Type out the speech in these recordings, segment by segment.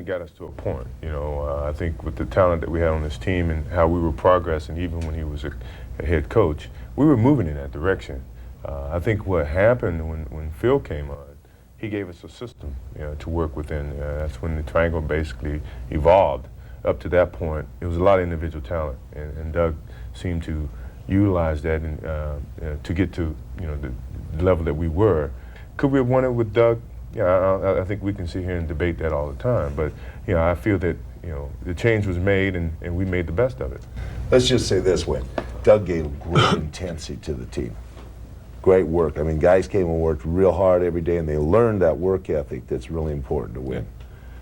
It got us to a point, I think with the talent that we had on this team and how we were progressing, even when he was a head coach, we were moving in that direction. I think what happened when Phil came on, he gave us a system, to work within. That's when the triangle basically evolved. Up to that point, it was a lot of individual talent, and Doug seemed to utilize that to get to the level that we were. Could we have won it with Doug? Yeah, I think we can sit here and debate that all the time, but I feel that the change was made and we made the best of it. Let's just say this way: Doug gave great intensity to the team. Great work. I mean, guys came and worked real hard every day, and they learned that work ethic that's really important to win.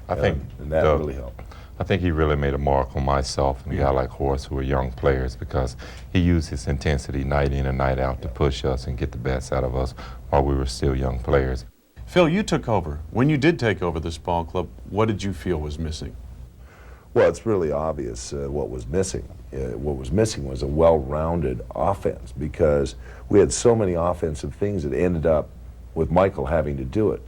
I think and that really helped. I think he really made a mark on myself and a guy like Horace, who were young players, because he used his intensity night in and night out to push us and get the best out of us while we were still young players. Phil, you took over. When you did take over this ball club, what did you feel was missing? Well, it's really obvious what was missing. What was missing was a well-rounded offense, because we had so many offensive things that ended up with Michael having to do it.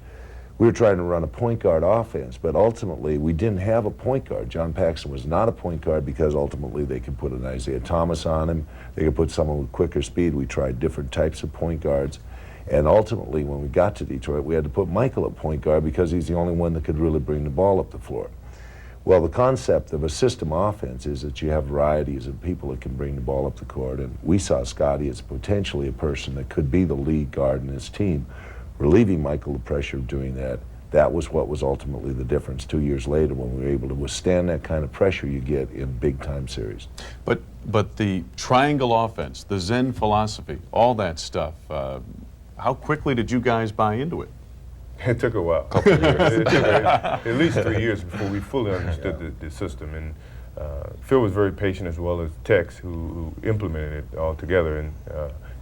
We were trying to run a point guard offense, but ultimately we didn't have a point guard. John Paxson was not a point guard because ultimately they could put an Isaiah Thomas on him. They could put someone with quicker speed. We tried different types of point guards. And ultimately, when we got to Detroit, we had to put Michael at point guard because he's the only one that could really bring the ball up the floor. Well, the concept of a system offense is that you have varieties of people that can bring the ball up the court, and we saw Scottie as potentially a person that could be the lead guard in his team. Relieving Michael the pressure of doing that, that was what was ultimately the difference 2 years later when we were able to withstand that kind of pressure you get in big-time series. But the triangle offense, the Zen philosophy, all that stuff, how quickly did you guys buy into it? It took a while. It took at least 3 years before we fully understood the system. And Phil was very patient, as well as Tex, who implemented it all together and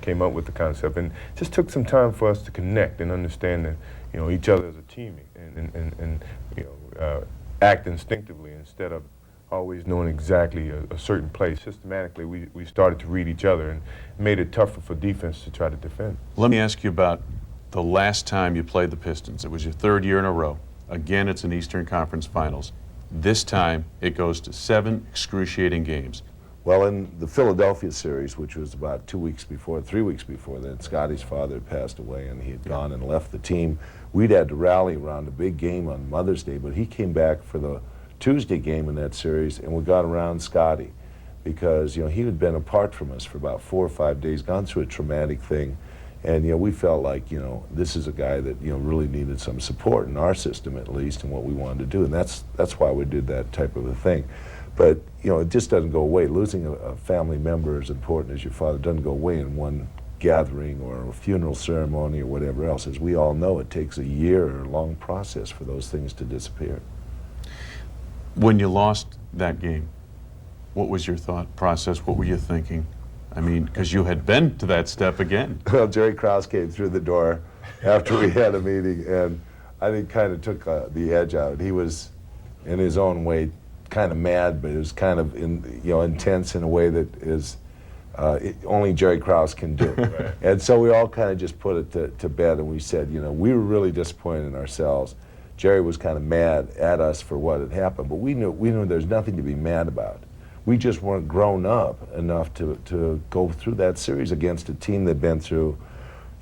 came up with the concept. And it just took some time for us to connect and understand that, each other as a team and act instinctively instead of always knowing exactly a certain play. Systematically, we started to read each other and made it tougher for defense to try to defend. Let me ask you about the last time you played the Pistons. It was your third year in a row. Again, it's an Eastern Conference Finals. This time, it goes to 7 excruciating games. Well, in the Philadelphia series, which was about 3 weeks before then, Scottie's father had passed away and he had gone and left the team. We'd had to rally around a big game on Mother's Day, but he came back for the Tuesday game in that series, and we got around Scottie because, he had been apart from us for about 4 or 5 days, gone through a traumatic thing. And, we felt like, this is a guy that, really needed some support in our system, at least, and what we wanted to do. And that's why we did that type of a thing. But, it just doesn't go away. Losing a family member as important as your father doesn't go away in one gathering or a funeral ceremony or whatever else. As we all know, it takes a year-long process for those things to disappear. When you lost that game, what was your thought process? What were you thinking? I mean, because you had been to that step again. Well, Jerry Krause came through the door after we had a meeting, and I think kind of took the edge out. He was, in his own way, kind of mad, but it was kind of intense in a way that is only Jerry Krause can do. Right. And so we all kind of just put it to bed, and we said, we were really disappointed in ourselves. Jerry was kind of mad at us for what had happened, but we knew there's nothing to be mad about. We just weren't grown up enough to go through that series against a team that had been through,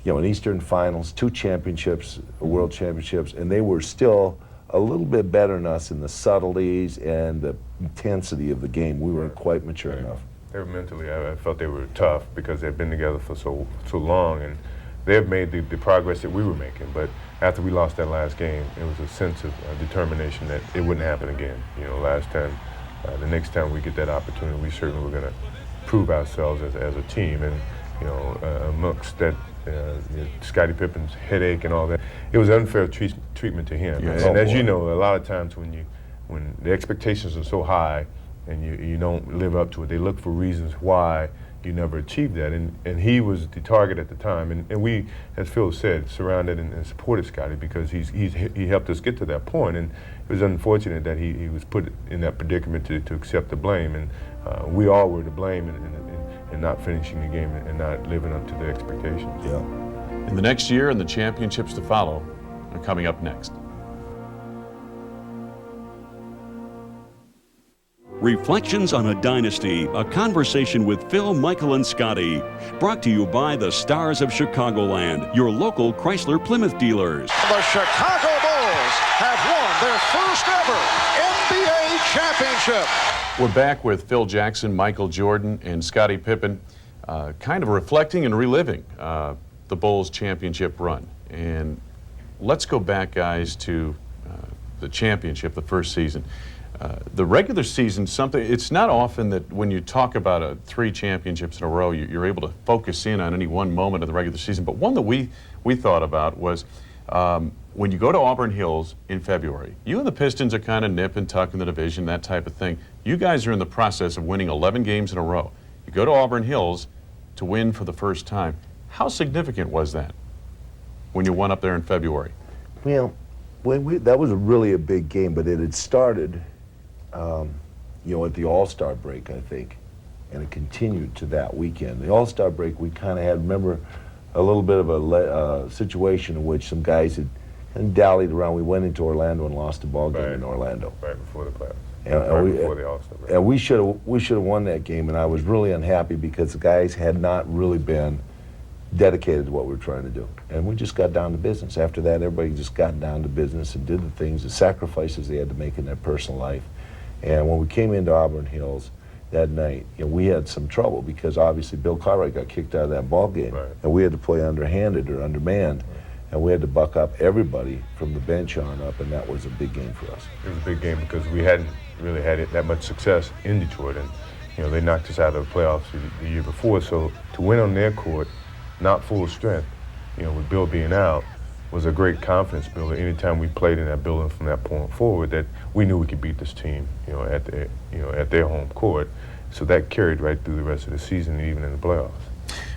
an Eastern Finals, 2 championships, World Championships, and they were still a little bit better than us in the subtleties and the intensity of the game. We weren't quite mature enough. They were mentally, I felt they were tough because they'd been together for so long, and they've made the progress that we were making. But after we lost that last game, it was a sense of determination that it wouldn't happen again. Last time. The next time we get that opportunity, we certainly were going to prove ourselves as a team. And, amongst that, Scottie Pippen's headache and all that, it was unfair treatment to him. Yes. And as you know, a lot of times when the expectations are so high and you don't live up to it, they look for reasons why you never achieved that. And he was the target at the time. And we, as Phil said, surrounded and supported Scottie because he helped us get to that point. And it was unfortunate that he was put in that predicament to accept the blame. And we all were to blame in not finishing the game and not living up to the expectations. Yeah. And the next year and the championships to follow are coming up next. Reflections on a Dynasty, a conversation with Phil, Michael, and Scottie. Brought to you by the Stars of Chicagoland, your local Chrysler Plymouth dealers. The Chicago Bulls have won their first ever NBA championship. We're back with Phil Jackson, Michael Jordan, and Scottie Pippen, kind of reflecting and reliving the Bulls championship run. And let's go back, guys, to the championship, the first season. The regular season, it's not often that when you talk about 3 championships in a row, you're able to focus in on any one moment of the regular season. But one that we thought about was when you go to Auburn Hills in February, you and the Pistons are kind of nip and tuck in the division, that type of thing. You guys are in the process of winning 11 games in a row. You go to Auburn Hills to win for the first time. How significant was that when you went up there in February? Well, that was really a big game, but it had started at the All-Star break, I think, and it continued to that weekend. The All-Star break, we kind of had, remember, a little bit of a situation in which some guys had kind of dallied around. We went into Orlando and lost a ball game in Orlando. Right before the playoffs. Before the All-Star break. And we should have won that game, and I was really unhappy because the guys had not really been dedicated to what we were trying to do. And we just got down to business. After that, everybody just got down to business and did the things, the sacrifices they had to make in their personal life. And when we came into Auburn Hills that night, we had some trouble because obviously Bill Cartwright got kicked out of that ball game. Right. And we had to play underhanded or undermanned. Right. And we had to buck up everybody from the bench on up, and that was a big game for us. It was a big game because we hadn't really had that much success in Detroit. And, they knocked us out of the playoffs the year before. So to win on their court, not full strength, with Bill being out, was a great confidence builder. Anytime we played in that building from that point forward, that we knew we could beat this team, at their home court. So that carried right through the rest of the season, even in the playoffs.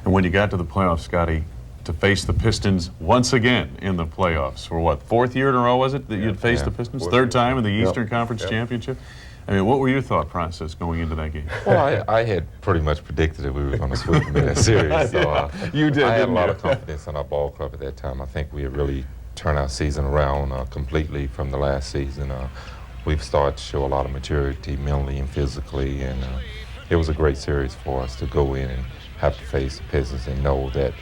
And when you got to the playoffs, Scottie, to face the Pistons once again in the playoffs, for what, 4th year in a row was it that you'd faced the Pistons? 3rd time in the Eastern Conference Championship? I mean, what were your thought process going into that game? Well, I had pretty much predicted that we were going to sweep them in that series. So you did, I had a lot you? of confidence in our ball club at that time. I think we had really turned our season around completely from the last season. We've started to show a lot of maturity mentally and physically, and it was a great series for us to go in and have to face the Pistons and know that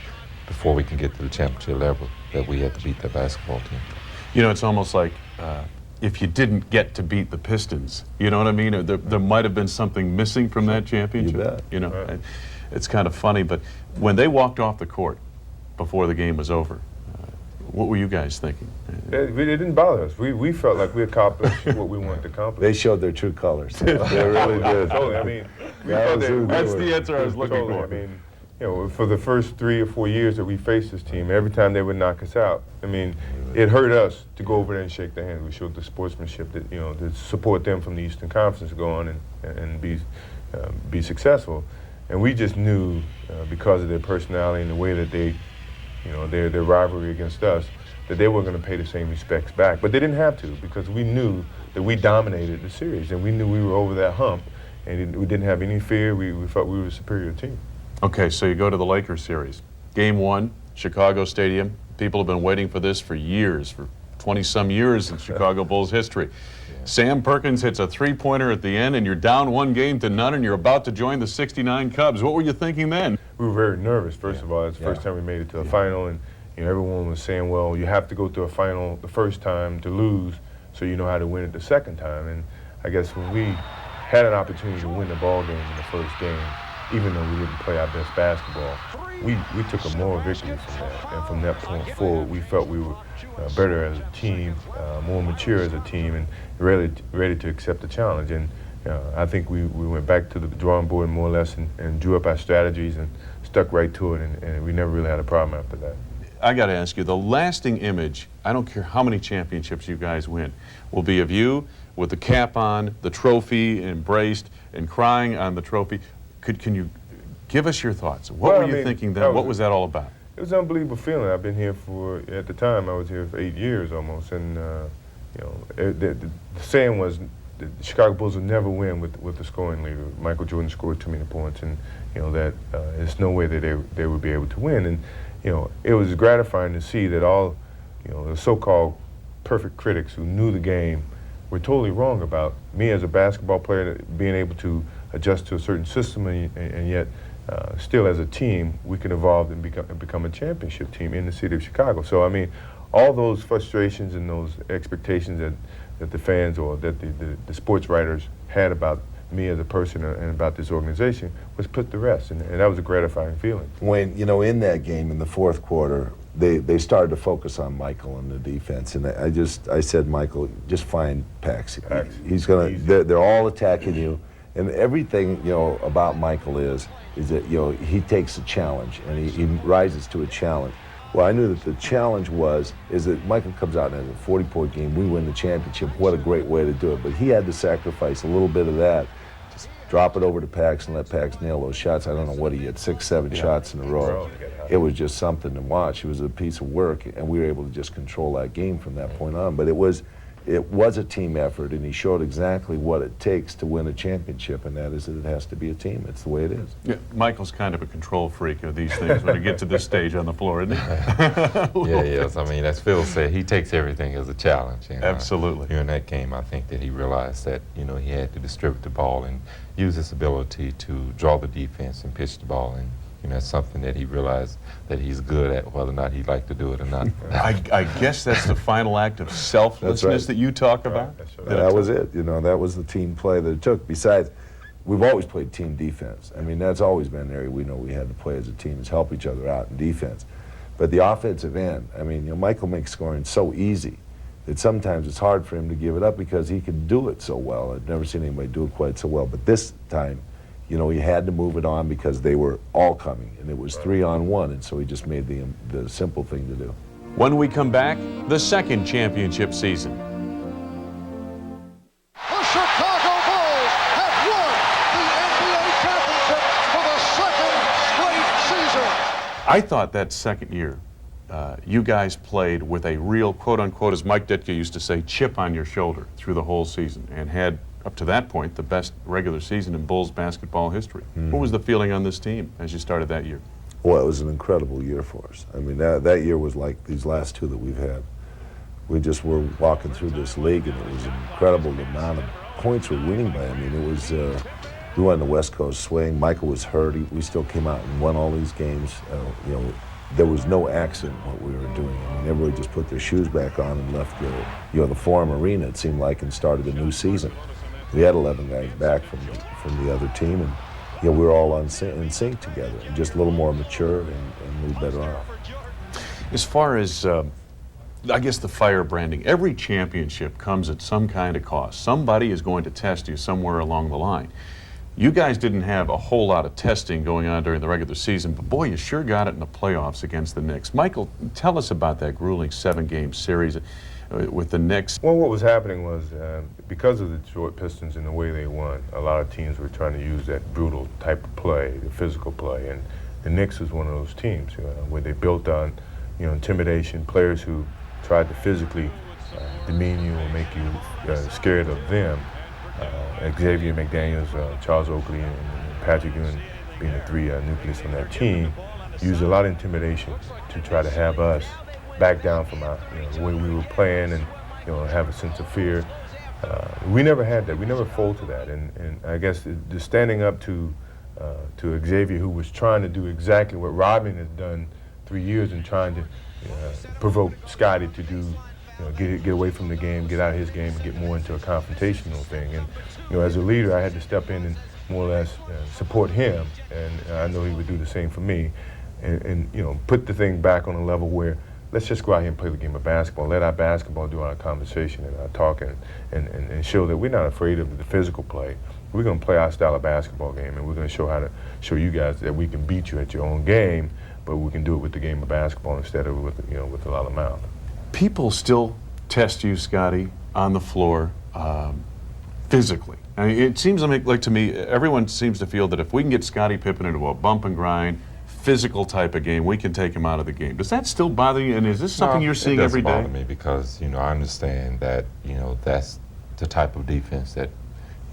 before we can get to the championship level, that we had to beat the basketball team. It's almost like if you didn't get to beat the Pistons, you know what I mean? There might have been something missing from that championship. You bet. Right. It's kind of funny, but when they walked off the court before the game was over, what were you guys thinking? It didn't bother us. We felt like we accomplished what we wanted to accomplish. They showed their true colors. They really did. Totally. I mean, That's the answer I was looking for. I mean, for the first 3 or 4 years that we faced this team, every time they would knock us out, I mean, it hurt us to go over there and shake their hand. We showed the sportsmanship that, to support them from the Eastern Conference to go on and be successful. And we just knew, because of their personality and the way that they, their rivalry against us, that they were going to pay the same respects back. But they didn't have to, because we knew that we dominated the series, and we knew we were over that hump, and we didn't have any fear. We felt we were a superior team. Okay, so you go to the Lakers series. Game 1, Chicago Stadium. People have been waiting for this for years, for 20-some years in Chicago Bulls history. Sam Perkins hits a three-pointer at the end, and you're down 1-0, and you're about to join the '69 Cubs. What were you thinking then? We were very nervous, first of all. It's the first time we made it to a final, and everyone was saying, well, you have to go to a final the first time to lose, so you know how to win it the second time. And I guess when we had an opportunity to win the ball game in the first game, even though we didn't play our best basketball, we took a moral victory from that. And from that point forward, we felt we were better as a team, more mature as a team, and ready to accept the challenge. And I think we went back to the drawing board more or less and drew up our strategies and stuck right to it, and we never really had a problem after that. I got to ask you, the lasting image, I don't care how many championships you guys win, will be of you with the cap on, the trophy embraced, and crying on the trophy. Can you give us your thoughts? What were you thinking then? What was that all about? It was an unbelievable feeling. I've been here at the time, I was here for 8 years almost, and the saying was the Chicago Bulls would never win with the scoring leader. Michael Jordan scored too many points, and that there's no way that they would be able to win. And it was gratifying to see that all the so-called perfect critics who knew the game were totally wrong about me as a basketball player being able to adjust to a certain system, and yet still as a team we can evolve and become a championship team in the city of Chicago. So I mean, all those frustrations and those expectations that the fans or that the sports writers had about me as a person and about this organization was put to rest, and that was a gratifying feeling. When, you know, in that game in the fourth quarter, they started to focus on Michael and the defense, and I said, Michael, just find Pax. He's gonna. They're all attacking you, and everything, you know, about Michael is that, you know, he takes a challenge and he rises to a challenge. Well, I knew that the challenge is that Michael comes out and has a 40-point game. We win the championship. What a great way to do it! But he had to sacrifice a little bit of that. Just drop it over to Pax and let Pax nail those shots. I don't know what he had, 6, 7 shots in a row. It was just something to watch. It was a piece of work, and we were able to just control that game from that point on. But it was a team effort, and he showed exactly what it takes to win a championship, and that is that it has to be a team. It's the way it is. Yeah, Michael's kind of a control freak of these things when you get to this stage on the floor, isn't he? Yeah, yes. I mean, as Phil said, he takes everything as a challenge. And, Absolutely. During that game, I think that he realized that, you know, he had to distribute the ball and use his ability to draw the defense and pitch the ball. And, you know, it's something that he realized that he's good at, whether or not he'd like to do it or not. I guess that's the final act of selflessness that you talk about? That was it. You know, that was the team play that it took. Besides, we've always played team defense. I mean, that's always been an area we know we had to play as a team, is help each other out in defense. But the offensive end, I mean, you know, Michael makes scoring so easy that sometimes it's hard for him to give it up because he can do it so well. I've never seen anybody do it quite so well. But this time, you know, he had to move it on because they were all coming, and it was 3-on-1, and so he just made the simple thing to do. When we come back, the second championship season. The Chicago Bulls have won the NBA championship for the second straight season. I thought that second year, you guys played with a real, quote-unquote, as Mike Ditka used to say, chip on your shoulder through the whole season, and had, up to that point, the best regular season in Bulls basketball history. What was the feeling on this team as you started that year? Well, it was an incredible year for us. I mean, that year was like these last two that we've had. We just were walking through this league, and it was incredible the amount of points we're winning by. I mean, it was, we went on the West Coast swing. Michael was hurt. We still came out and won all these games. You know, there was no accident in what we were doing. I mean, everybody just put their shoes back on and left the Forum Arena, it seemed like, and started a new season. We had 11 guys back from the other team, and, you know, we were all in sync together, and just a little more mature and moved better off. As far as, I guess, the firebranding, every championship comes at some kind of cost. Somebody is going to test you somewhere along the line. You guys didn't have a whole lot of testing going on during the regular season, but boy, you sure got it in the playoffs against the Knicks. Michael, tell us about that grueling 7-game series with the Knicks. Well, what was happening was because of the Detroit Pistons and the way they won, a lot of teams were trying to use that brutal type of play, the physical play, and the Knicks was one of those teams where they built on, you know, intimidation, players who tried to physically demean you or make you scared of them. Xavier McDaniels, Charles Oakley, and Patrick Ewing being the three nucleus on that team, used a lot of intimidation to try to have us back down from our, you know, the way we were playing, and, you know, have a sense of fear. We never had that. We never folded to that. And I guess the standing up to Xavier, who was trying to do exactly what Robin had done 3 years and trying to provoke Scottie to do, you know, get away from the game, get out of his game, and get more into a confrontational thing. And, you know, as a leader, I had to step in and more or less support him, and I know he would do the same for me, and you know, put the thing back on a level where let's just go out here and play the game of basketball. Let our basketball do our conversation and our talking, and show that we're not afraid of the physical play. We're going to play our style of basketball game, and we're going to show you guys that we can beat you at your own game, but we can do it with the game of basketball instead of with, you know, with a lot of mouth. People still test you, Scottie, on the floor physically. I mean, it seems like to me, everyone seems to feel that if we can get Scottie Pippen into a bump and grind, physical type of game, we can take him out of the game. Does that still bother you? And is this something you're seeing every day? It doesn't bother me because, you know, I understand that, you know, that's the type of defense that,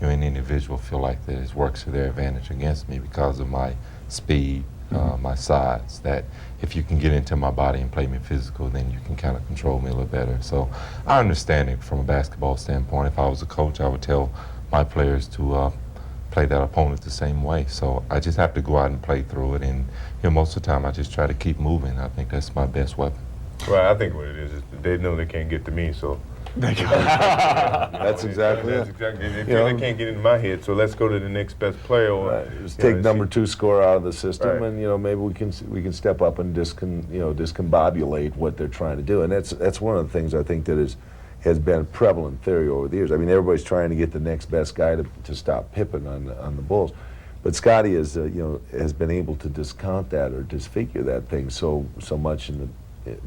you know, any individual feel like that it works to their advantage against me because of my speed, my sides. That if you can get into my body and play me physical, then you can kind of control me a little better. So I understand it from a basketball standpoint. If I was a coach, I would tell my players to play that opponent the same way. So I just have to go out and play through it. And most of the time, I just try to keep moving. I think that's my best weapon. Well, I think what it is they know they can't get to me, so. That's exactly it. That's exactly. They feel they can't get into my head, so let's go to the next best player. Or Right. Just take number 2 scorer out of the system, Right. and maybe we can step up and discombobulate what they're trying to do, and that's one of the things I think that has been a prevalent theory over the years. I mean, everybody's trying to get the next best guy to stop Pippen on the Bulls, but Scottie is has been able to discount that or disfigure that thing so much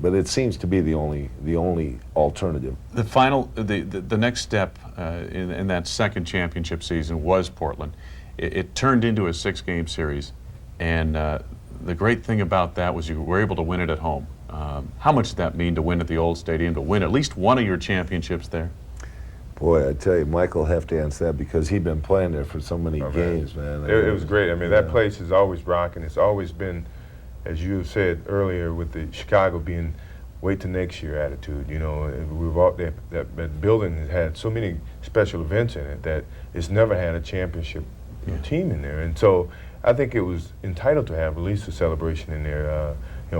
but it seems to be the only alternative. The final, the next step in that second championship season was Portland. It turned into a 6-game series, and the great thing about that was you were able to win it at home. How much did that mean to win at the old stadium, to win at least one of your championships there? Boy, I tell you, Michael will have to answer that because he'd been playing there for so many games, man. It was great. I mean, that place is always rocking. It's always been, as you said earlier, with the Chicago being wait till next year attitude. We've all that building has had so many special events in it that it's never had a championship team in there, and so I think it was entitled to have at least a celebration in there.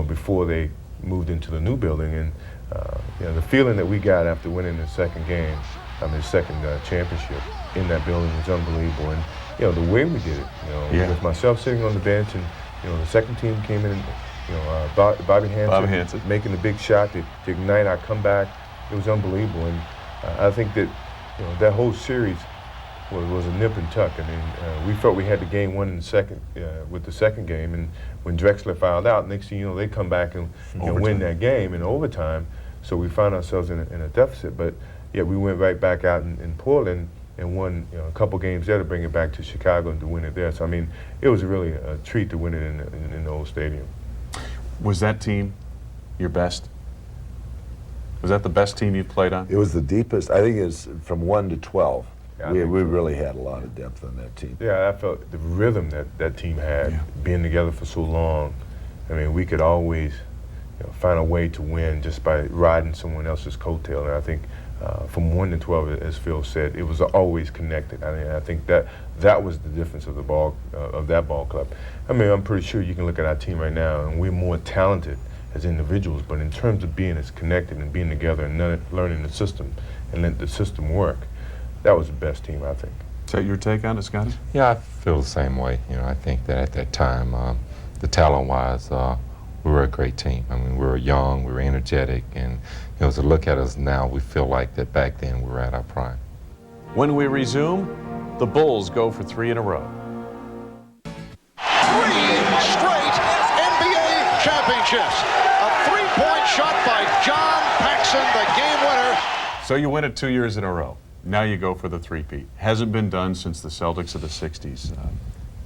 Before they moved into the new building, and the feeling that we got after winning the second game, the second championship in that building was unbelievable, and the way we did it, with myself sitting on the bench and. The second team came in, Bobby Hansen making the big shot to ignite our comeback. It was unbelievable, and I think that that whole series was a nip and tuck. I mean, we felt we had the game won in the second with the second game, and when Drexler fouled out, next thing you know, they come back and win that game in overtime. So we found ourselves in a deficit, but yet we went right back out in Portland and won a couple games there to bring it back to Chicago and to win it there. So, I mean, it was really a treat to win it in the old stadium. Was that team your best? Was that the best team you played on? It was the deepest. I think it's from 1 to 12. Yeah, we really had a lot of depth on that team. Yeah, I felt the rhythm that team had, being together for so long. I mean, we could always find a way to win just by riding someone else's coattail. And I think from 1 to 12, as Phil said, it was always connected. I mean, I think that was the difference of that ball club. I mean, I'm pretty sure you can look at our team right now, and we're more talented as individuals, but in terms of being as connected and being together and learning the system and letting the system work, that was the best team, I think. Is that your take on it, Scottie? Yeah, I feel the same way. I think that at that time, the talent-wise, we were a great team. I mean, we were young, we were energetic, and to look at us now, we feel like that back then we were at our prime. When we resume, the Bulls go for 3 in a row. 3 straight NBA championships. A 3-point shot by John Paxson, the game winner. So you win it 2 years in a row. Now you go for the three-peat. Hasn't been done since the Celtics of the 60s.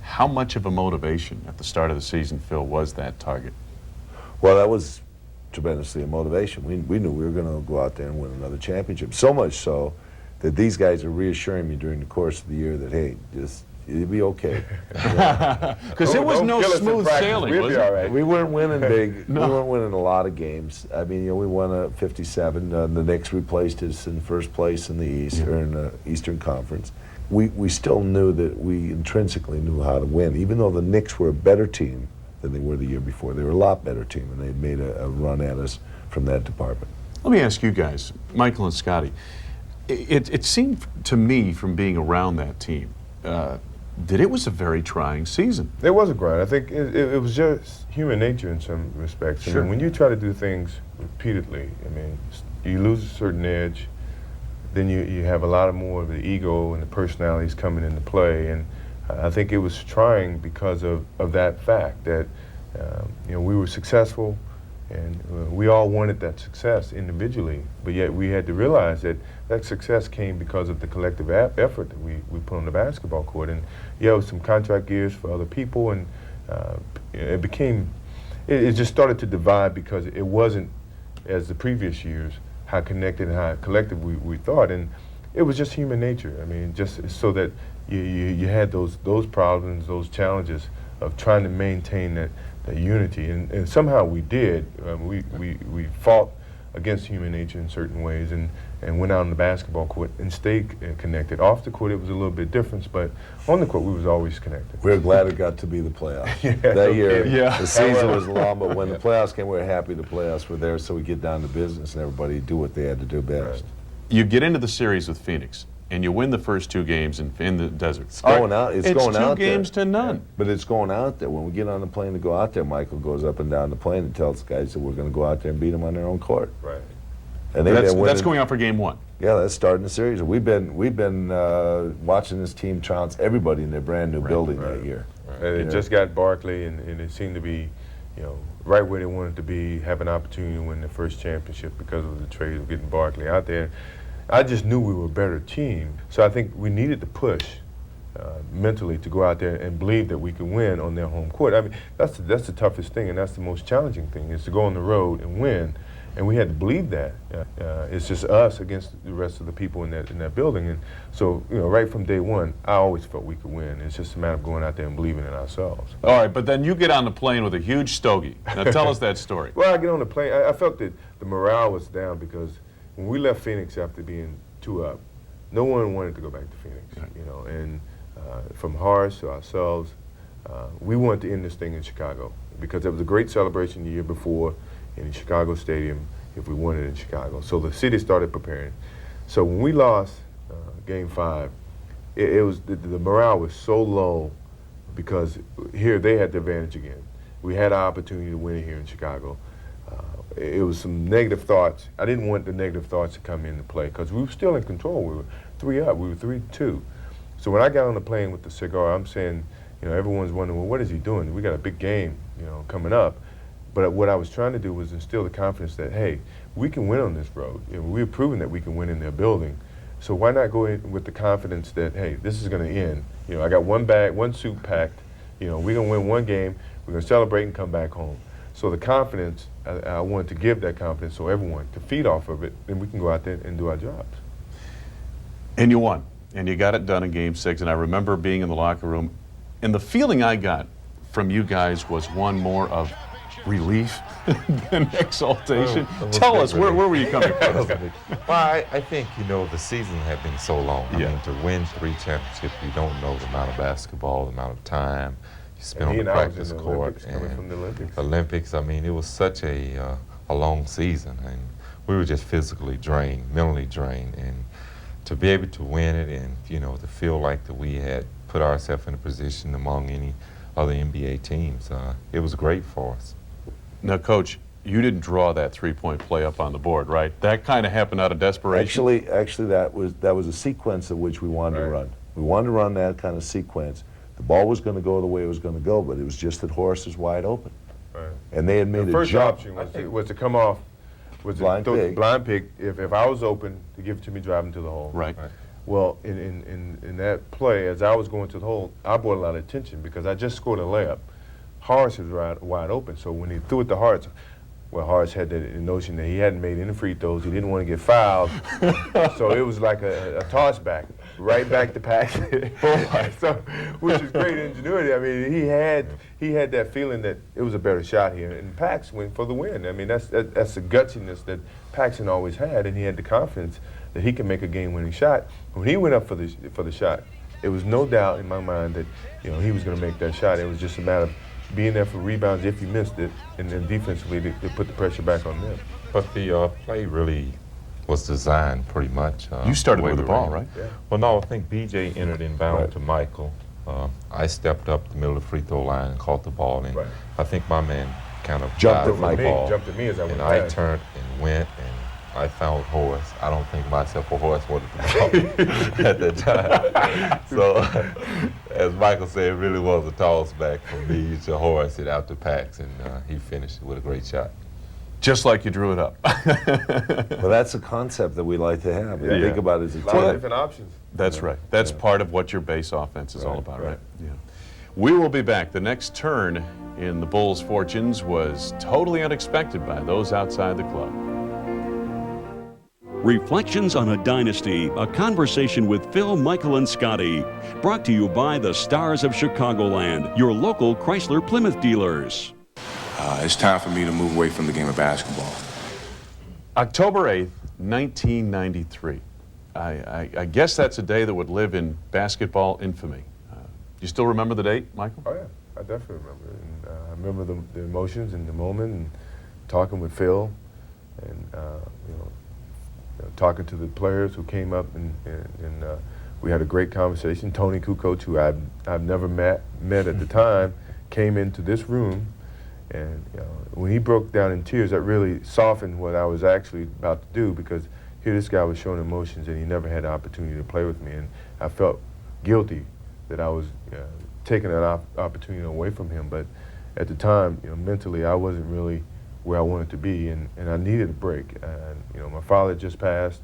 How much of a motivation at the start of the season, Phil, was that target? Well, that was tremendously a motivation. We knew we were going to go out there and win another championship. So much so that these guys are reassuring me during the course of the year that, hey, it'll be okay. Because it was no smooth sailing, was it? All right. We weren't winning big. We weren't winning a lot of games. I mean, we won a 57. The Knicks replaced us in first place in the East, or in the Eastern Conference. We still knew that we intrinsically knew how to win, even though the Knicks were a better team than they were the year before. They were a lot better team, and they'd made a run at us from that department. Let me ask you guys, Michael and Scottie, it seemed to me from being around that team that it was a very trying season. It was a grind. I think it was just human nature in some respects. Sure. I mean, when you try to do things repeatedly, I mean, you lose a certain edge, then you have a lot more of the ego and the personalities coming into play, and I think it was trying because of that fact that we were successful, and we all wanted that success individually, but yet we had to realize that success came because of the collective effort that we put on the basketball court. And it was some contract years for other people, and it just started to divide because it wasn't, as the previous years, how connected and how collective we thought. And it was just human nature. I mean, just so that you had those problems, those challenges of trying to maintain that unity, and somehow we did. We fought against human nature in certain ways, and went out on the basketball court and stayed connected. Off the court, it was a little bit different, but on the court, we was always connected. We're glad it got to be the playoffs. That year, the season was long, but when the playoffs came, we were happy the playoffs were there, so we get down to business and everybody do what they had to do best. Right. You get into the series with Phoenix, and you win the first 2 games in the desert. It's going out. It's going out there. 2 games to none. But it's going out there. When we get on the plane to go out there, Michael goes up and down the plane and tells the guys that we're going to go out there and beat them on their own court. Right. And That's going out for game 1. Yeah, that's starting the series. We've been watching this team trounce everybody in their brand new building that year. It just got Barkley, and it seemed to be, right where they wanted to be, have an opportunity to win the first championship because of the trade of getting Barkley out there. I just knew we were a better team, so I think we needed to push mentally to go out there and believe that we could win on their home court. I mean, that's the toughest thing, and that's the most challenging thing, is to go on the road and win. And we had to believe that. It's just us against the rest of the people in that building. And so, right from day one, I always felt we could win. It's just a matter of going out there and believing in ourselves. All right, but then you get on the plane with a huge stogie. Now tell us that story. Well, I get on the plane. I felt that the morale was down because when we left Phoenix after being 2 up, no one wanted to go back to Phoenix. And from Horace to ourselves, we wanted to end this thing in Chicago because it was a great celebration the year before in Chicago Stadium if we won it in Chicago. So the city started preparing. So when we lost Game 5, it was the morale was so low because here they had the advantage again. We had our opportunity to win it here in Chicago. It was some negative thoughts. I didn't want the negative thoughts to come into play because we were still in control. We were 3 up. We were 3-2. So when I got on the plane with the cigar, I'm saying, everyone's wondering, well, what is he doing? We got a big game, coming up. But what I was trying to do was instill the confidence that, hey, we can win on this road. We've proven that we can win in their building. So why not go in with the confidence that, hey, this is going to end. I got one suit packed. We're going to win 1 game. We're going to celebrate and come back home. So the confidence, I wanted to give that confidence so everyone to feed off of it, and we can go out there and do our jobs. And you won. And you got it done in Game 6. And I remember being in the locker room, and the feeling I got from you guys was one more of relief than exaltation. Tell us, where were you coming from? Well, I think, the season had been so long. I mean, to win 3 championships, you don't know the amount of basketball, the amount of time you spent on the practice court. Coming from the Olympics. Olympics, I mean, it was such a long season, and we were just physically drained, mentally drained, and to be able to win it and, to feel like that we had put ourselves in a position among any other NBA teams, it was great for us. Now, Coach, you didn't draw that 3-point play up on the board, right? That kind of happened out of desperation. Actually, that was a sequence of which we wanted to run. We wanted to run that kind of sequence. The ball was going to go the way it was going to go, but it was just that Horace was wide open. Right. And they had made the a first jump. option was to come off, Blind pick. Blind pick. If I was open, to give it to me driving to the hole. Right. Well, in that play, as I was going to the hole, I brought a lot of attention because I just scored a layup. Horace was wide open, so when he threw it to Horace, Horace had the notion that he hadn't made any free throws. He didn't want to get fouled, so it was like a toss back, right back to Paxson. So, which is great ingenuity. I mean, he had that feeling that it was a better shot here, and Pax went for the win. I mean, that's the gutsiness that Paxson always had, and he had the confidence that he can make a game-winning shot. When he went up for the shot, it was no doubt in my mind that he was going to make that shot. It was just a matter of being there for rebounds if you missed it, and then defensively they put the pressure back on them. But the play really was designed pretty much. You started with the ball, right? Yeah. Well, no, I think BJ entered inbound to Michael. I stepped up the middle of the free throw line and caught the ball, and I think my man kind of Jumped dived at my for the ball. Jumped at me as I went and I back. turned and went, and I found Horace. I don't think myself or Horace wanted the ball at that time. So, as Michael said, it really was a toss back from me to Horace and out to Pax, and he finished it with a great shot. Just like you drew it up. Well, that's a concept that we like to have. Yeah. Think about it as a A lot of team. different options. That's right. That's part of what your base offense is all about, right? Yeah. We will be back. The next turn in the Bulls' fortunes was totally unexpected by those outside the club. Reflections on a Dynasty, a conversation with Phil, Michael, and Scottie. Brought to you by the Stars of Chicagoland, your local Chrysler Plymouth dealers. It's time for me to move away from the game of basketball. October 8th, 1993. I guess that's a day that would live in basketball infamy. You still remember the date, Michael? Oh, yeah, I definitely remember it. And, I remember the emotions and the moment and talking with Phil and, talking to the players who came up and we had a great conversation. Tony Kukoc, who I've never met at the time, came into this room, and when he broke down in tears, that really softened what I was actually about to do, because here this guy was showing emotions and he never had the opportunity to play with me, and I felt guilty that I was taking that opportunity away from him. But at the time, mentally, I wasn't really where I wanted to be, and I needed a break. And my father just passed.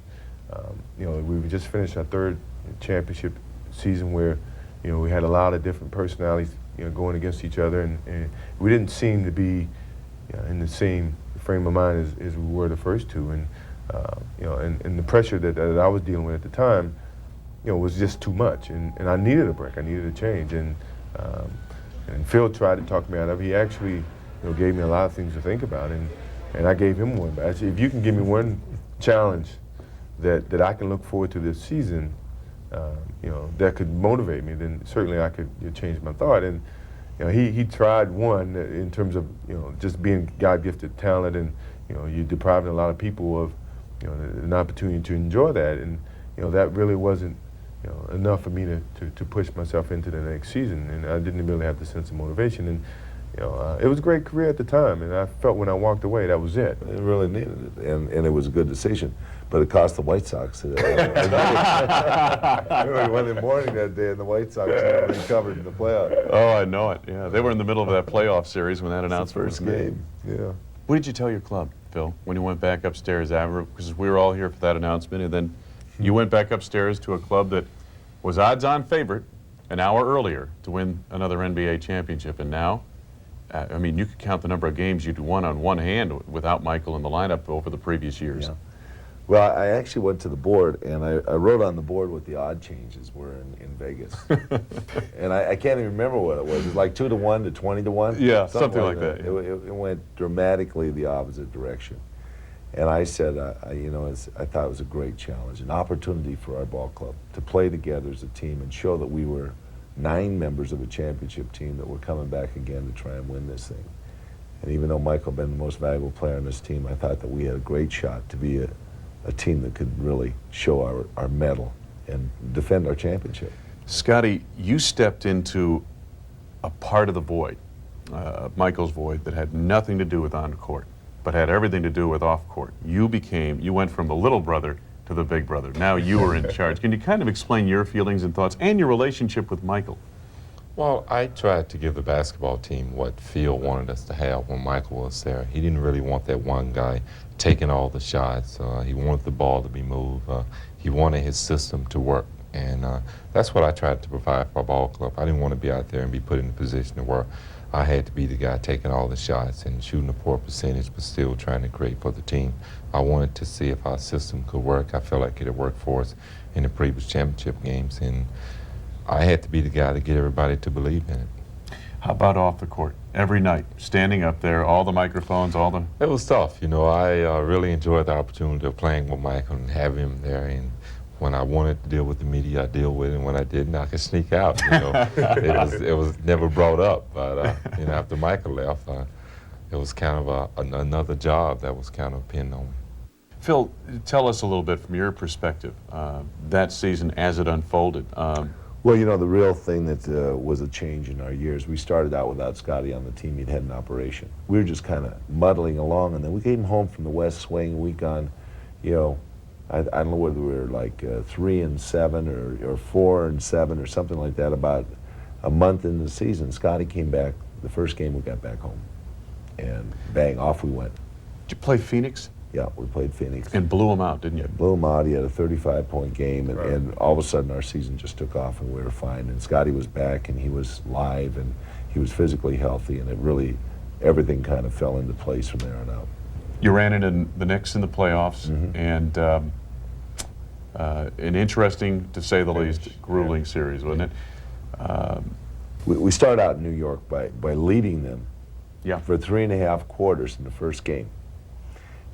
We just finished our third championship season where we had a lot of different personalities going against each other, and we didn't seem to be in the same frame of mind as we were the first two. And and the pressure that I was dealing with at the time was just too much, and I needed a break. I needed a change, and Phil tried to talk me out of it. He actually gave me a lot of things to think about, and I gave him one. But I said, if you can give me one challenge that I can look forward to this season, that could motivate me, then certainly I could change my thought. And he tried one in terms of just being God-gifted talent, and you're depriving a lot of people of an opportunity to enjoy that, and that really wasn't enough for me to push myself into the next season, and I didn't really have the sense of motivation. And it was a great career at the time, and I felt when I walked away that was it. It really needed it, and it was a good decision. But it cost the White Sox. We went in morning that day, and the White Sox recovered in the playoffs. Oh, I know it. Yeah, they were in the middle of that playoff series when that announcement was made. Yeah. What did you tell your club, Phil, when you went back upstairs? Because we were all here for that announcement, and then you went back upstairs to a club that was odds-on favorite an hour earlier to win another NBA championship, and now, I mean, you could count the number of games you'd won on one hand without Michael in the lineup over the previous years. Yeah. Well, I actually went to the board, and I wrote on the board what the odd changes were in Vegas. And I can't even remember what it was. It was like 2 to 1 to 20 to 1? Yeah, something like that. Yeah. It went dramatically the opposite direction. And I said, I thought it was a great challenge, an opportunity for our ball club to play together as a team and show that we were 9 members of a championship team that were coming back again to try and win this thing. And even though Michael had been the most valuable player on this team, I thought that we had a great shot to be a team that could really show our mettle and defend our championship. Scottie, you stepped into a part of the void, Michael's void, that had nothing to do with on court, but had everything to do with off court. You went from the little brother to the big brother. Now you were in charge. Can you kind of explain your feelings and thoughts and your relationship with Michael? Well, I tried to give the basketball team what Phil wanted us to have when Michael was there. He didn't really want that one guy taking all the shots. He wanted the ball to be moved. He wanted his system to work. And that's what I tried to provide for our ball club. I didn't want to be out there and be put in a position where I had to be the guy taking all the shots and shooting a poor percentage, but still trying to create for the team. I wanted to see if our system could work. I felt like it had worked for us in the previous championship games, and I had to be the guy to get everybody to believe in it. How about off the court? Every night, standing up there, all the microphones, all the... It was tough. I really enjoyed the opportunity of playing with Michael and having him there. And when I wanted to deal with the media, I deal with it. And when I didn't, I could sneak out. It was never brought up. But after Michael left, it was kind of another job that was kind of pinned on me. Phil, tell us a little bit from your perspective, that season as it unfolded. Well, the real thing that was a change in our years, we started out without Scottie on the team. He'd had an operation. We were just kind of muddling along, and then we came home from the West swing week on, I don't know whether we were like 3-7 or 4-7 or something like that. About a month into the season, Scottie came back the first game we got back home, and bang, off we went. Did you play Phoenix? Yeah, we played Phoenix. And blew him out, didn't you? Blew him out. He had a 35-point game, and, Right. and all of a sudden our season just took off, and we were fine. And Scottie was back, and he was live, and he was physically healthy, and it really, everything kind of fell into place from there on out. You ran into the Knicks in the playoffs, Mhm. and An interesting, to say the least, grueling series, wasn't it? We started out in New York by leading them Yeah. for 3.5 quarters in the first game,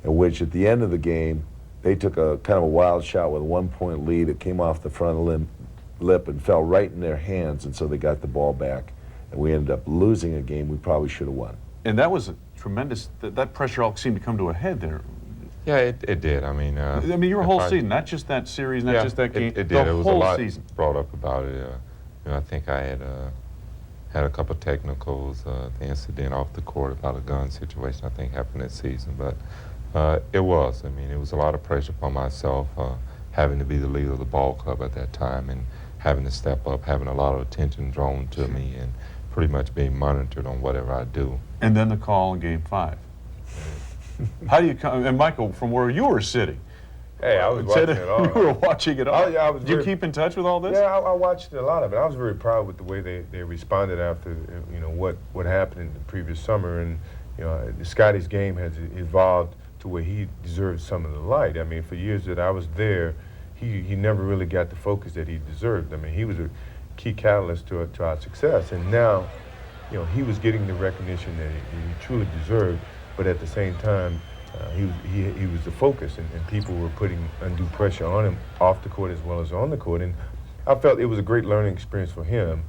in which at the end of the game, they took a kind of a wild shot with a 1-point lead. It came off the front lip and fell right in their hands, and so they got the ball back, and we ended up losing a game we probably should have won. And that was a tremendous, that pressure all seemed to come to a head there. Yeah, it did. I mean, your whole season, not just that series, not just that game, it did. the It was whole a lot season. brought up about it. I think I had a couple of technicals, the incident off the court about a gun situation I think happened that season, but it was. I mean, it was a lot of pressure upon myself, having to be the leader of the ball club at that time and having to step up, having a lot of attention drawn to me and pretty much being monitored on whatever I do. And then the call in Game 5. How do you come, and Michael, from where you were sitting, Hey, I was watching it all. you were watching it all. Oh, yeah, I was Did you very- keep in touch with all this? Yeah, I watched a lot of it. I was very proud with the way they responded after what happened in the previous summer, and Scottie's game has evolved to where he deserves some of the light. I mean, for years that I was there, he never really got the focus that he deserved. I mean, he was a key catalyst to our success, and now, he was getting the recognition that he truly deserved. But at the same time, he was the focus, and people were putting undue pressure on him off the court as well as on the court. And I felt it was a great learning experience for him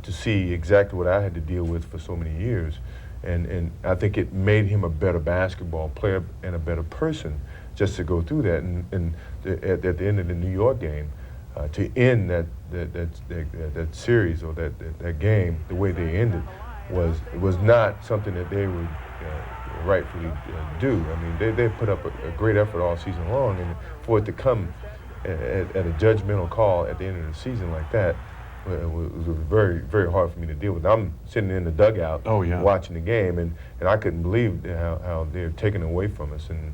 to see exactly what I had to deal with for so many years. And I think it made him a better basketball player and a better person just to go through that. And at the end of the New York game, to end that series or that game the way they ended was not something that they would rightfully do. I mean, they put up a great effort all season long, and for it to come at a judgmental call at the end of the season like that was very, very hard for me to deal with. I'm sitting in the dugout watching the game, and I couldn't believe how they're taken away from us. And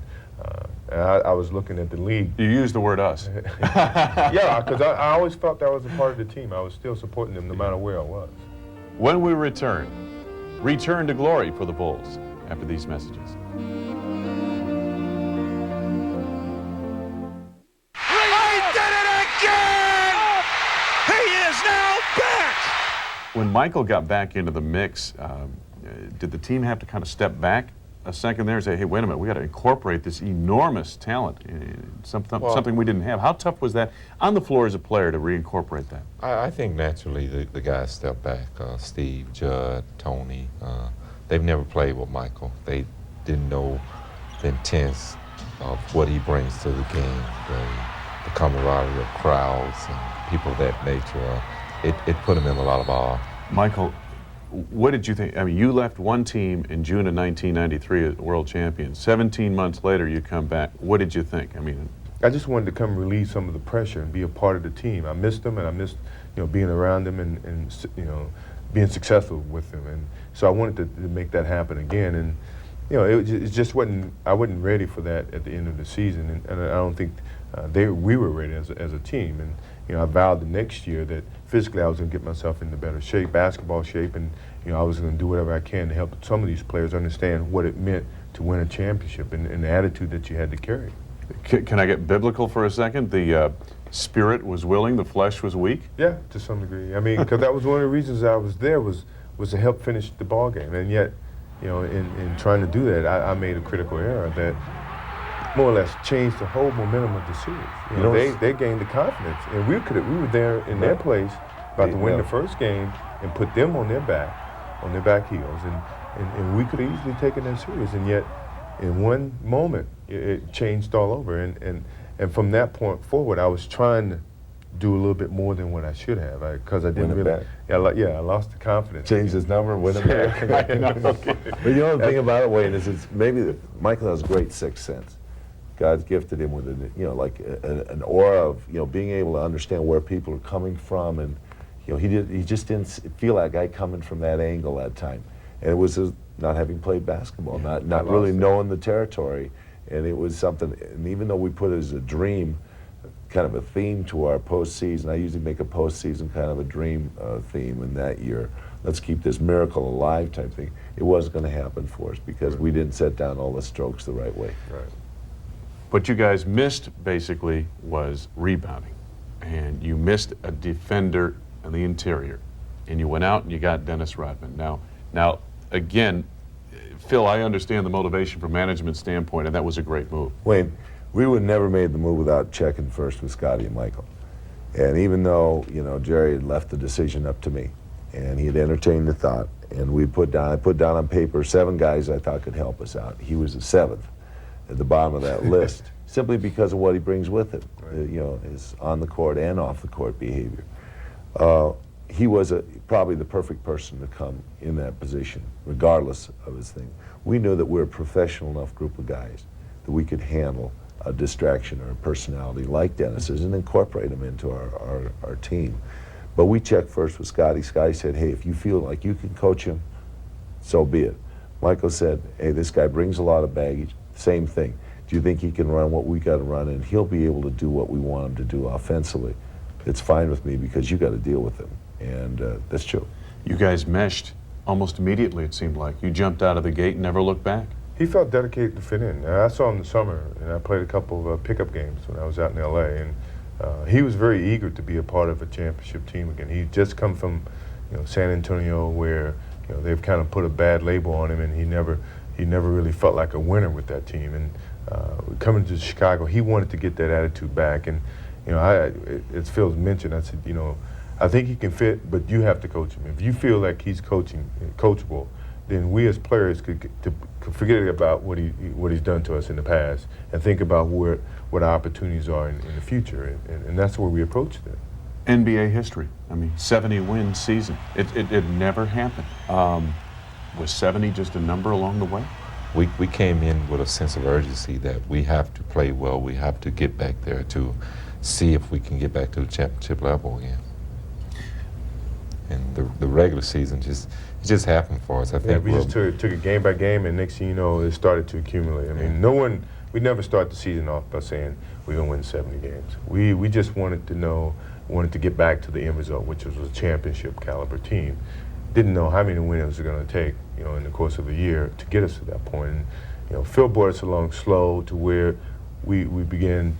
I was looking at the league. You used the word us. Yeah, because I always felt that I was a part of the team. I was still supporting them no matter where I was. When we return to glory for the Bulls after these messages. When Michael got back into the mix, did the team have to kind of step back a second there and say, hey, wait a minute, we got to incorporate this enormous talent, something we didn't have? How tough was that on the floor as a player to reincorporate that? I think naturally the guys stepped back. Steve, Judd, Tony, they've never played with Michael. They didn't know the intense of what he brings to the game, the camaraderie of crowds and people of that nature. It put him in a lot of awe. Michael, what did you think? I mean, you left one team in June of 1993 as world champion. 17 months later, you come back. What did you think? I mean, I just wanted to come relieve some of the pressure and be a part of the team. I missed them, and I missed, being around them and being successful with them. And so I wanted to make that happen again. And it just wasn't. I wasn't ready for that at the end of the season, and I don't think we were ready as a team. And I vowed the next year that physically I was going to get myself into better shape, basketball shape, and I was going to do whatever I can to help some of these players understand what it meant to win a championship and the attitude that you had to carry. Can I get biblical for a second? The spirit was willing, the flesh was weak? Yeah, to some degree. I mean, because that was one of the reasons I was there was to help finish the ball game. And yet, in trying to do that, I made a critical error that more or less changed the whole momentum of the series. They gained the confidence, and we were there in their place, about to win the first game and put them on their back heels, and we could have easily taken that series, and yet in one moment it changed all over, and from that point forward I was trying to do a little bit more than what I should have, because I didn't really. I lost the confidence. Change his number, win it back. But the thing about it, Wayne, is maybe Michael has great sixth sense. God's gifted him with an aura of being able to understand where people are coming from, and he just didn't feel that guy coming from that angle at time, and it was not having played basketball, not really knowing the territory, and it was something. And even though we put it as a dream, kind of a theme to our postseason, I usually make a postseason kind of a dream theme. In that year, let's keep this miracle alive type thing. It wasn't going to happen for us because we didn't set down all the strokes the right way. Right. What you guys missed basically was rebounding, and you missed a defender in the interior, and you went out and you got Dennis Rodman. Now, again, Phil, I understand the motivation from management standpoint, and that was a great move. Wayne, we would never made the move without checking first with Scottie and Michael. And even though, you know, Jerry had left the decision up to me, and he had entertained the thought, and I put down on paper 7 guys I thought could help us out. He was the 7th at the bottom of that list, simply because of what he brings with him, you know, his on the court and off the court behavior. He was probably the perfect person to come in that position, regardless of his thing. We knew that we're a professional enough group of guys that we could handle a distraction or a personality like Dennis's and incorporate him into our team. But we checked first with Scottie. Scottie said, hey, if you feel like you can coach him, so be it. Michael said, hey, this guy brings a lot of baggage. Same thing. Do you think he can run what we got to run, and he'll be able to do what we want him to do offensively? It's fine with me because you got to deal with him. And that's true. You guys meshed almost immediately, it seemed like. You jumped out of the gate and never looked back. He felt dedicated to fit in. I saw him in the summer, and I played a couple of pickup games when I was out in L.A., and he was very eager to be a part of a championship team again. He'd just come from, you know, San Antonio, where, you know, they've kind of put a bad label on him, and he never really felt like a winner with that team. And coming to Chicago, he wanted to get that attitude back. And, you know, as Phil's mentioned, I said, you know, I think he can fit, but you have to coach him. If you feel like he's coachable, then we as players could forget about what he's done to us in the past and think about what our opportunities are in the future, and that's where we approached it. NBA history. I mean, 70-win season. It never happened. Was 70 just a number along the way? We came in with a sense of urgency that we have to play well. We have to get back there to see if we can get back to the championship level again. And the regular season just happened for us. I think we just took it game by game, and next thing you know, it started to accumulate. I mean, we never start the season off by saying we're gonna win 70 games. We just wanted to get back to the end result, which was a championship caliber team. Didn't know how many wins it was gonna take, you know, in the course of a year to get us to that point. And, you know, Phil brought us along slow to where we began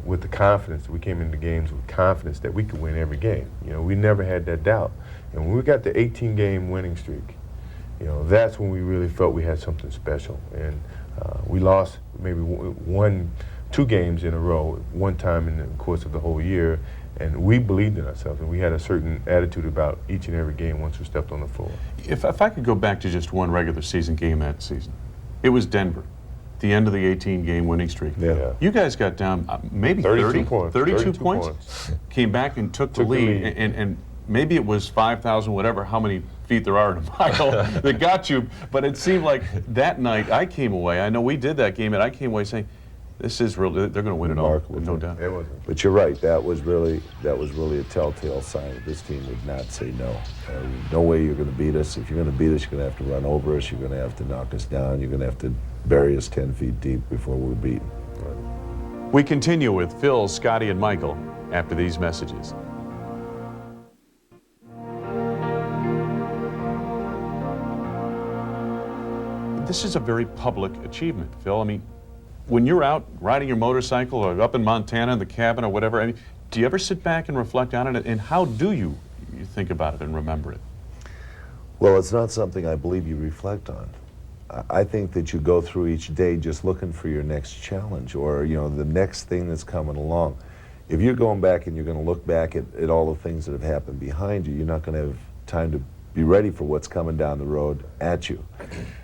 with the confidence. We came into games with confidence that we could win every game. You know, we never had that doubt. And when we got the 18-game winning streak, you know, that's when we really felt we had something special. And we lost maybe 2 games in a row, one time in the course of the whole year, and we believed in ourselves, and we had a certain attitude about each and every game once we stepped on the floor. If I could go back to just one regular season game that season, it was Denver, the end of the 18-game winning streak. Yeah. You guys got down maybe 32 points. 32 points. Came back and took the lead, and maybe it was 5,000, whatever, how many feet there are in a mile that got you, but it seemed like that night I came away, I know we did that game, and I came away saying, this is real, they're going to win it all, no doubt. It wasn't. But you're right, that was really a telltale sign that this team would not say no. No way you're going to beat us. If you're going to beat us, you're going to have to run over us, you're going to have to knock us down, you're going to have to bury us 10 feet deep before we're beaten. We continue with Phil, Scottie, and Michael after these messages. This is a very public achievement, Phil. I mean, when you're out riding your motorcycle or up in Montana in the cabin or whatever, I mean, do you ever sit back and reflect on it, and how do you think about it and remember it? Well, it's not something I believe you reflect on. I think that you go through each day just looking for your next challenge, or, you know, the next thing that's coming along. If you're going back and you're going to look back at all the things that have happened behind you, you're not going to have time to be ready for what's coming down the road at you.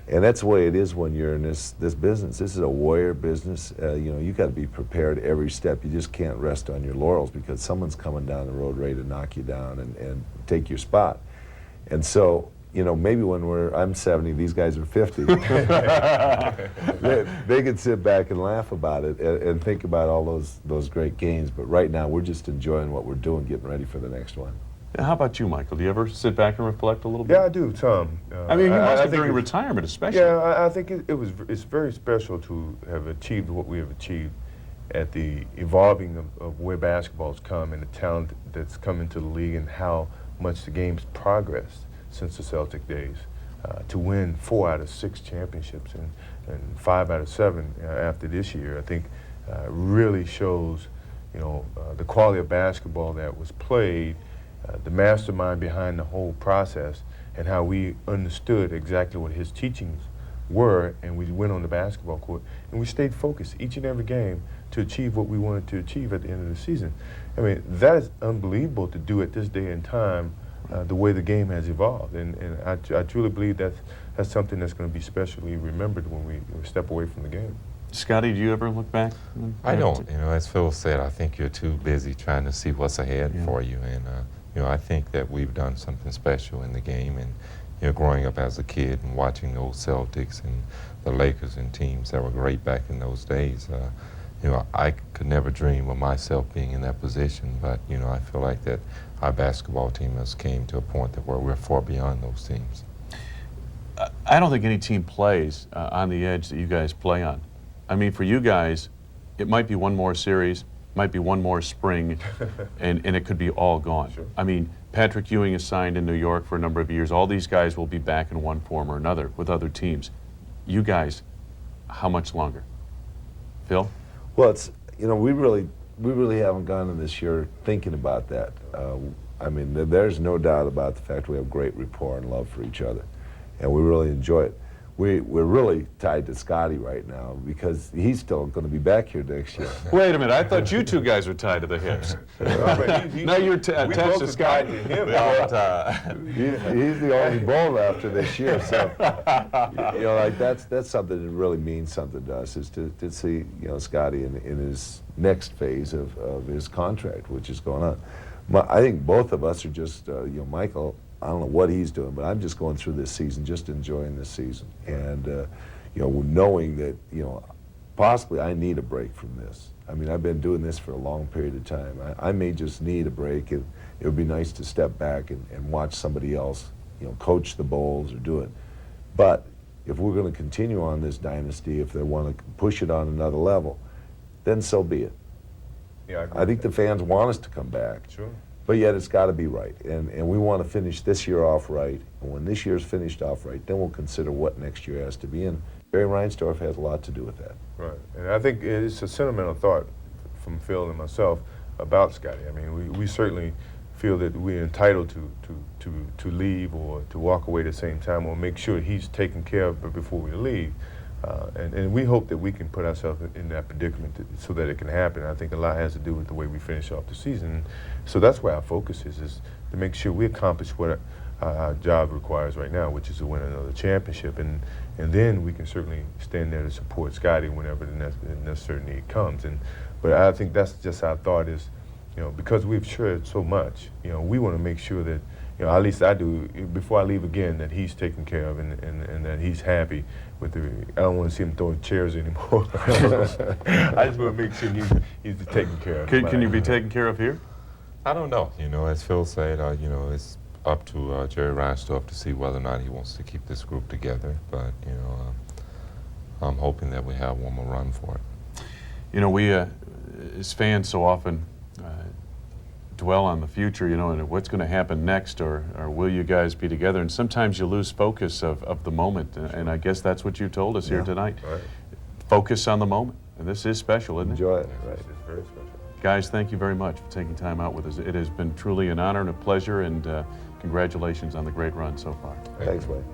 And that's the way it is when you're in this business. This is a warrior business. You know, you got to be prepared every step. You just can't rest on your laurels because someone's coming down the road ready to knock you down and take your spot. And so, you know, maybe when I'm 70, these guys are 50. they can sit back and laugh about it and think about all those great games. But right now, we're just enjoying what we're doing, getting ready for the next one. How about you, Michael? Do you ever sit back and reflect a little bit? Yeah, I do, Tom. I mean, you must have during retirement especially. Yeah, I think it's very special to have achieved what we have achieved at the evolving of where basketball's come and the talent that's come into the league and how much the game's progressed since the Celtic days. To win 4 out of 6 championships and 5 out of 7 after this year, I think really shows, the quality of basketball that was played, the mastermind behind the whole process, and how we understood exactly what his teachings were, and we went on the basketball court, and we stayed focused each and every game to achieve what we wanted to achieve at the end of the season. I mean, that is unbelievable to do at this day and time, the way the game has evolved, and I truly believe that's something that's going to be specially remembered when we step away from the game. Scottie, do you ever look back? I don't. As Phil said, I think you're too busy trying to see what's ahead for you, and I think that we've done something special in the game, and growing up as a kid and watching those Celtics and the Lakers and teams that were great back in those days. I could never dream of myself being in that position, but I feel like that our basketball team has came to a point that where we're far beyond those teams. I don't think any team plays on the edge that you guys play on. I mean, for you guys, it might be one more series, might be one more spring, and it could be all gone. Sure. I mean, Patrick Ewing is signed in New York for a number of years. All these guys will be back in one form or another with other teams. You guys, how much longer? Phil? Well, it's we really haven't gone in this year thinking about that. I mean, there's no doubt about the fact we have great rapport and love for each other, and we really enjoy it. We're really tied to Scottie right now because he's still going to be back here next year. Wait a minute, I thought you two guys were tied to the hips. Now you're attached to Scottie. He's the only Bull after this year, so that's something that really means something to us, is to see Scottie in his next phase of his contract, which is going on. I think both of us are just Michael. I don't know what he's doing, but I'm just going through this season, just enjoying this season, and knowing that possibly I need a break from this. I mean, I've been doing this for a long period of time. I may just need a break, and it would be nice to step back and watch somebody else, coach the Bulls or do it. But if we're going to continue on this dynasty, if they want to push it on another level, then so be it. Yeah, I think the fans want us to come back. Sure. But yet it's got to be right, and we want to finish this year off right. And when this year's finished off right, then we'll consider what next year has to be. And Barry Reinsdorf has a lot to do with that. Right, and I think it's a sentimental thought from Phil and myself about Scottie. I mean, we certainly feel that we're entitled to leave or to walk away at the same time, or make sure he's taken care of before we leave. And we hope that we can put ourselves in that predicament so that it can happen. I think a lot has to do with the way we finish off the season. So that's where our focus is to make sure we accomplish what our job requires right now, which is to win another championship. And then we can certainly stand there to support Scottie whenever the necessary need comes. But I think that's just our thought is, because we've shared so much, we want to make sure that, at least I do, before I leave again, that he's taken care of and that he's happy with I don't want to see him throwing chairs anymore. I just want to make sure he's taken care of. Can you be taken care of here? I don't know. As Phil said, it's up to Jerry Reinsdorf to see whether or not he wants to keep this group together. But, I'm hoping that we have one more run for it. We, as fans, so often dwell on the future, and what's going to happen next, or will you guys be together? And sometimes you lose focus of the moment, and I guess that's what you told us here tonight. Right. Focus on the moment, and this is special, isn't it? Enjoy it. Right. It's very special. Guys, thank you very much for taking time out with us. It has been truly an honor and a pleasure, and congratulations on the great run so far. Thanks, Wayne.